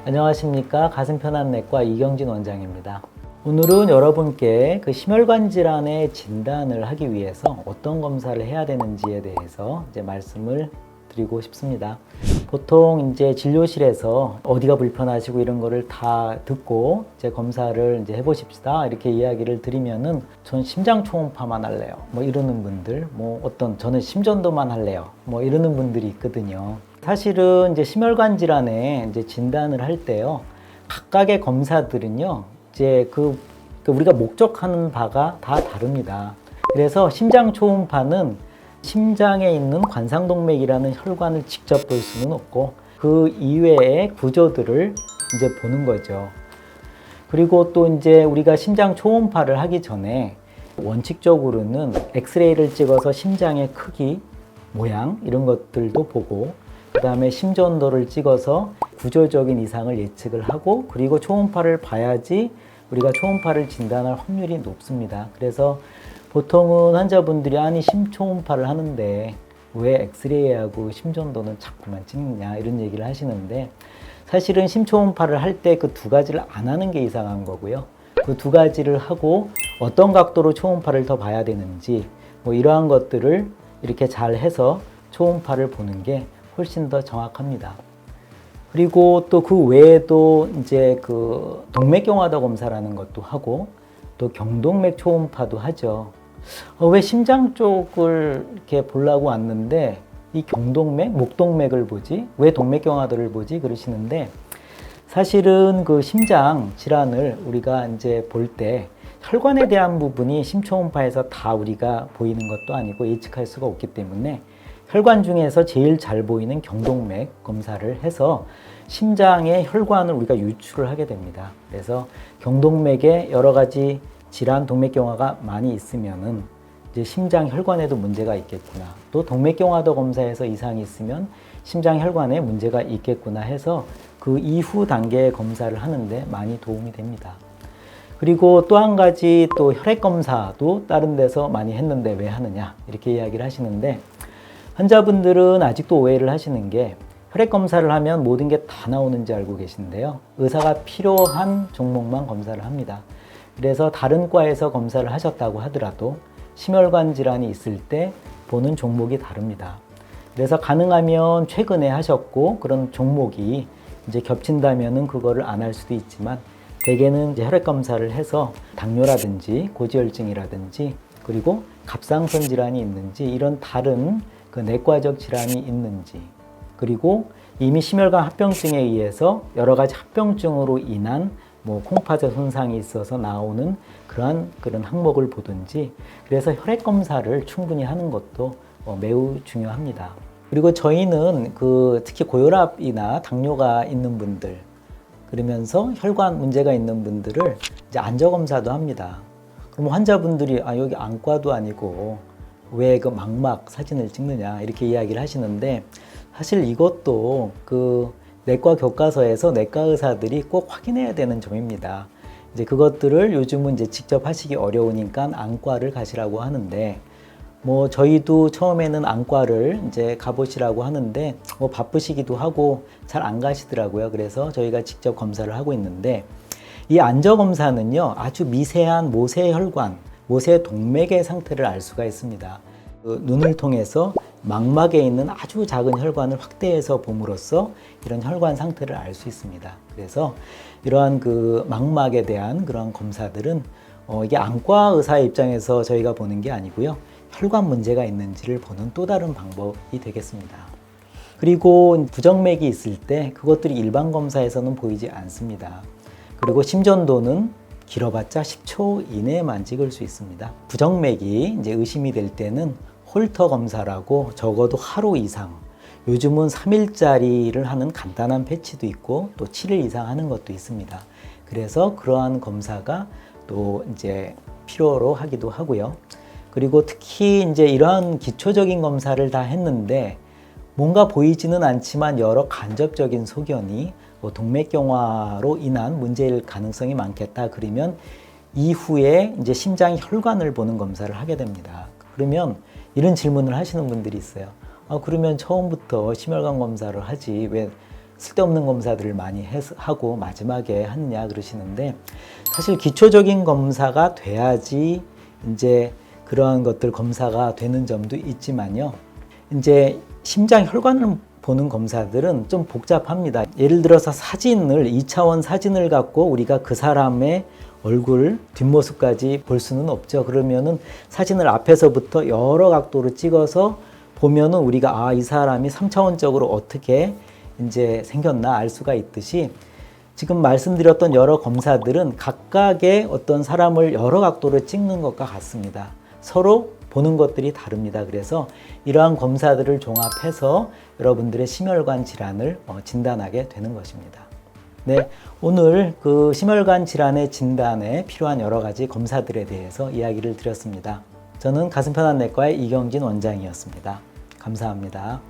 안녕하십니까. 가슴편안내과 이경진 원장입니다. 오늘은 여러분께 그 심혈관 질환의 진단을 하기 위해서 어떤 검사를 해야 되는지에 대해서 말씀을 드리고 싶습니다. 보통 진료실에서 어디가 불편하시고 이런 거를 다 듣고 검사를 해보십시다 이렇게 이야기를 드리면은 전 심장 초음파만 할래요 이러는 분들, 저는 심전도만 할래요 이러는 분들이 있거든요. 사실은 심혈관 질환에 진단을 할 때요, 각각의 검사들은요 우리가 목적하는 바가 다 다릅니다. 그래서 심장 초음파는 심장에 있는 관상동맥이라는 혈관을 직접 볼 수는 없고 그 이외의 구조들을 보는 거죠. 그리고 또 우리가 심장 초음파를 하기 전에 원칙적으로는 엑스레이를 찍어서 심장의 크기, 모양 이런 것들도 보고, 그 다음에 심전도를 찍어서 구조적인 이상을 예측을 하고, 그리고 초음파를 봐야지 우리가 초음파를 진단할 확률이 높습니다. 그래서 보통은 환자분들이 아니 심초음파를 하는데 왜 엑스레이하고 심전도는 자꾸만 찍느냐 이런 얘기를 하시는데, 사실은 심초음파를 할 때 그 두 가지를 안 하는 게 이상한 거고요. 그 두 가지를 하고 어떤 각도로 초음파를 더 봐야 되는지 이러한 것들을 이렇게 잘 해서 초음파를 보는 게 훨씬 더 정확합니다. 그리고 또 그 외에도 그 동맥경화도 검사라는 것도 하고 또 경동맥 초음파도 하죠. 왜 심장 쪽을 이렇게 보려고 왔는데 이 경동맥, 목동맥을 보지? 왜 동맥경화도를 보지? 그러시는데, 사실은 그 심장 질환을 우리가 볼 때 혈관에 대한 부분이 심초음파에서 다 우리가 보이는 것도 아니고 예측할 수가 없기 때문에 혈관 중에서 제일 잘 보이는 경동맥 검사를 해서 심장의 혈관을 우리가 유출을 하게 됩니다. 그래서 경동맥에 여러 가지 질환, 동맥경화가 많이 있으면은 심장 혈관에도 문제가 있겠구나. 또 동맥경화도 검사에서 이상이 있으면 심장 혈관에 문제가 있겠구나 해서 그 이후 단계의 검사를 하는데 많이 도움이 됩니다. 그리고 또 한 가지 또 혈액 검사도 다른 데서 많이 했는데 왜 하느냐 이렇게 이야기를 하시는데, 환자분들은 아직도 오해를 하시는 게 혈액 검사를 하면 모든 게 다 나오는지 알고 계신데요. 의사가 필요한 종목만 검사를 합니다. 그래서 다른 과에서 검사를 하셨다고 하더라도 심혈관 질환이 있을 때 보는 종목이 다릅니다. 그래서 가능하면 최근에 하셨고 그런 종목이 겹친다면은 그거를 안 할 수도 있지만, 대개는 혈액 검사를 해서 당뇨라든지 고지혈증이라든지 그리고 갑상선 질환이 있는지 이런 다른 그 내과적 질환이 있는지, 그리고 이미 심혈관 합병증에 의해서 여러 가지 합병증으로 인한 콩팥의 손상이 있어서 나오는 그런 항목을 보든지, 그래서 혈액 검사를 충분히 하는 것도 매우 중요합니다. 그리고 저희는 특히 고혈압이나 당뇨가 있는 분들, 그러면서 혈관 문제가 있는 분들을 안저 검사도 합니다. 그럼 환자분들이 여기 안과도 아니고 왜 그 망막 사진을 찍느냐 이렇게 이야기를 하시는데, 사실 이것도 그 내과 교과서에서 내과 의사들이 꼭 확인해야 되는 점입니다. 그것들을 요즘은 직접 하시기 어려우니까 안과를 가시라고 하는데, 저희도 처음에는 안과를 가보시라고 하는데 바쁘시기도 하고 잘 안 가시더라고요. 그래서 저희가 직접 검사를 하고 있는데, 이 안저 검사는요 아주 미세한 모세혈관, 모세동맥의 상태를 알 수가 있습니다. 눈을 통해서 망막에 있는 아주 작은 혈관을 확대해서 봄으로써 이런 혈관 상태를 알 수 있습니다. 그래서 이러한 그 망막에 대한 그런 검사들은 이게 안과 의사의 입장에서 저희가 보는 게 아니고요, 혈관 문제가 있는지를 보는 또 다른 방법이 되겠습니다. 그리고 부정맥이 있을 때 그것들이 일반 검사에서는 보이지 않습니다. 그리고 심전도는 길어봤자 10초 이내에만 찍을 수 있습니다. 부정맥이 의심이 될 때는 홀터 검사라고 적어도 하루 이상, 요즘은 3일짜리를 하는 간단한 패치도 있고 또 7일 이상 하는 것도 있습니다. 그래서 그러한 검사가 또 필요로 하기도 하고요. 그리고 특히 이러한 기초적인 검사를 다 했는데 뭔가 보이지는 않지만 여러 간접적인 소견이 동맥경화로 인한 문제일 가능성이 많겠다 그러면 이후에 심장 혈관을 보는 검사를 하게 됩니다. 그러면 이런 질문을 하시는 분들이 있어요. 그러면 처음부터 심혈관 검사를 하지 왜 쓸데없는 검사들을 많이 하고 마지막에 하느냐 그러시는데, 사실 기초적인 검사가 돼야지 이제 그러한 것들 검사가 되는 점도 있지만요. 이제 심장 혈관을 보는 검사들은 좀 복잡합니다. 예를 들어서 사진을 2차원 사진을 갖고 우리가 그 사람의 얼굴 뒷모습까지 볼 수는 없죠. 그러면은 사진을 앞에서부터 여러 각도로 찍어서 보면은 우리가 이 사람이 3차원적으로 어떻게 이제 생겼나 알 수가 있듯이, 지금 말씀드렸던 여러 검사들은 각각의 어떤 사람을 여러 각도로 찍는 것과 같습니다. 서로 보는 것들이 다릅니다. 그래서 이러한 검사들을 종합해서 여러분들의 심혈관 질환을 진단하게 되는 것입니다. 네, 오늘 그 심혈관 질환의 진단에 필요한 여러 가지 검사들에 대해서 이야기를 드렸습니다. 저는 가슴편환내과의 이경진 원장이었습니다. 감사합니다.